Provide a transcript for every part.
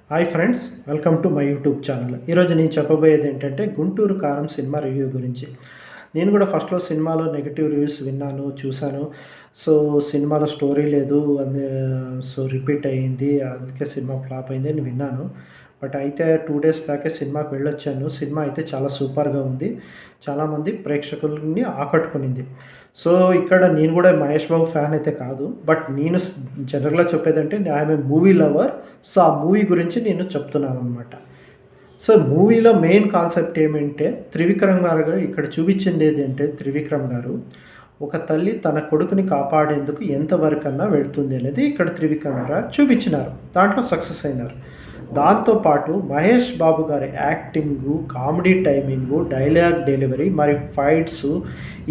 Hi friends, welcome to my YouTube channel. ఈరోజు నేను చెప్పబోయేది ఏంటంటే గుంటూరు కారం సినిమా రివ్యూ గురించి. నేను కూడా ఫస్ట్‌లో సినిమాలో నెగెటివ్ రివ్యూస్ విన్నాను, చూసాను. సో, సినిమాలో స్టోరీ లేదు. రిపీట్ అయ్యింది. అందుకే సినిమా ఫ్లాప్ అయింది అని విన్నాను. బట్ అయితే 2 డేస్ బ్యాకే సినిమాకి వెళ్ళొచ్చాను. సినిమా అయితే చాలా సూపర్‌గా ఉంది. చాలామంది ప్రేక్షకులని ఆకట్టుకునింది. సో, ఇక్కడ నేను కూడా మహేష్ బాబు ఫ్యాన్ అయితే కాదు. బట్ నేను జనరల్‌గా చెప్పేదంటే I'm a movie lover. So, ఆ మూవీ గురించి నేను చెప్తున్నాననమాట. సో, మూవీలో మెయిన్ కాన్సెప్ట్ ఏమంటే త్రివిక్రమ్ గారు ఇక్కడ చూపించింది ఏంటంటే త్రివిక్రమ్ గారు ఒక తల్లి తన కొడుకుని కాపాడేందుకు ఎంతవరకన్నా వెళ్తుంది అనేది ఇక్కడ త్రివిక్రమ్ గారు చూపించినారు. దాంట్లో సక్సెస్ అయినారు. దాంతో పాటు మహేష్ బాబు గారి acting, comedy timing, dialogue delivery, మరి ఫైట్సు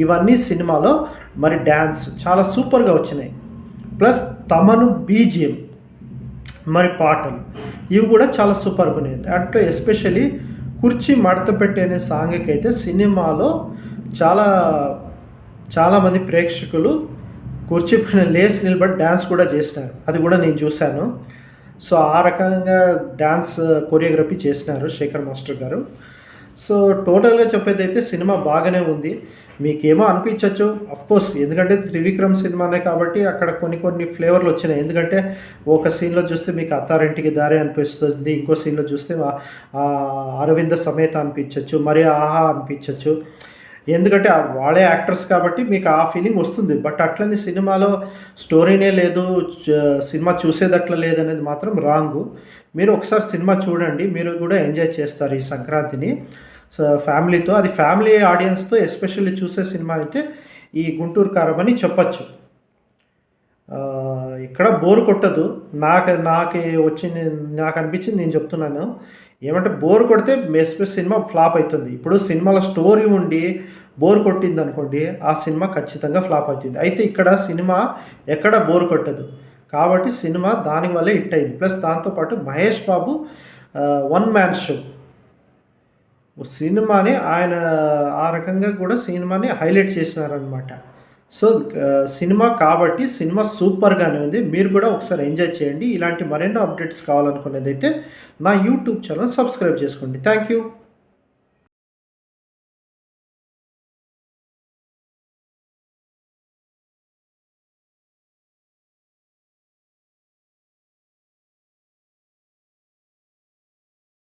ఇవన్నీ సినిమాలో మరి డ్యాన్స్ చాలా సూపర్‌గా వచ్చినాయి. ప్లస్ తమను బీజీఎం మరి పాటలు ఇవి కూడా చాలా సూపర్‌గా ఉన్నాయి. దాంట్లో ఎస్పెషల్లీ 'కుర్చీ మడత పెట్టి' అనే సాంగ్‌కైతే సినిమాలో చాలా చాలామంది ప్రేక్షకులు కుర్చీ పైన లేసి నిలబడి డాన్స్ కూడా చేసినారు. అది కూడా నేను చూశాను. సో, ఆ రకంగా డాన్స్ కొరియోగ్రఫీ చేసినారు శేఖర్ మాస్టర్ గారు. సో, టోటల్‌గా చెప్పేదైతే సినిమా బాగానే ఉంది. మీకేమో అనిపించొచ్చు. ఆఫ్‌కోర్స్ ఎందుకంటే త్రివిక్రమ్ సినిమానే కాబట్టి అక్కడ కొన్ని ఫ్లేవర్‌లు వచ్చినాయి. ఎందుకంటే ఒక సీన్‌లో చూస్తే మీకు 'అత్తారింటికి దారి' అనిపిస్తుంది. ఇంకో సీన్‌లో చూస్తే 'అరవింద సమేత' అనిపించొచ్చు. మరి 'ఆహా' అనిపించొచ్చు. ఎందుకంటే వాళ్ళే యాక్టర్స్ కాబట్టి మీకు ఆ ఫీలింగ్ వస్తుంది. బట్ అట్లని సినిమాలో స్టోరీనే లేదు, సినిమా చూసేదట్లా లేదనేది మాత్రం రాంగు. మీరు ఒకసారి సినిమా చూడండి. మీరు కూడా ఎంజాయ్ చేస్తారు ఈ సంక్రాంతిని. సో, ఫ్యామిలీతో అది ఫ్యామిలీ ఆడియన్స్‌తో ఎస్పెషల్లీ చూసే సినిమా అయితే ఈ 'గుంటూరు కారం' అని చెప్పొచ్చు. ఇక్కడ బోర్ కొట్టదు. నాకే వచ్చింది నాకనిపించింది నేను చెప్తున్నాను. ఏమంటే బోర్ కొడితే సినిమా ఫ్లాప్ అయితుంది. ఇప్పుడు సినిమాలో స్టోరీ ఉండి బోర్ కొట్టిందనుకోండి, ఆ సినిమా ఖచ్చితంగా ఫ్లాప్ అవుతుంది. అయితే ఇక్కడ సినిమా ఎక్కడ బోర్ కొట్టదు. కాబట్టి సినిమా దాని వల్లే హిట్ అయింది. ప్లస్ దాంతో పాటు Mahesh Babu one man show. సినిమాని ఆయన ఆ రకంగా కూడా సినిమాని హైలైట్ చేసినారనమాట. సో, సినిమా కాబట్టి సినిమా సూపర్‌గానే ఉంది. మీరు కూడా ఒకసారి ఎంజాయ్ చేయండి. ఇలాంటి మరెన్నో అప్డేట్స్ కావాలనుకునేదైతే నా యూట్యూబ్ ఛానల్ సబ్స్క్రైబ్ చేసుకోండి. Thank you.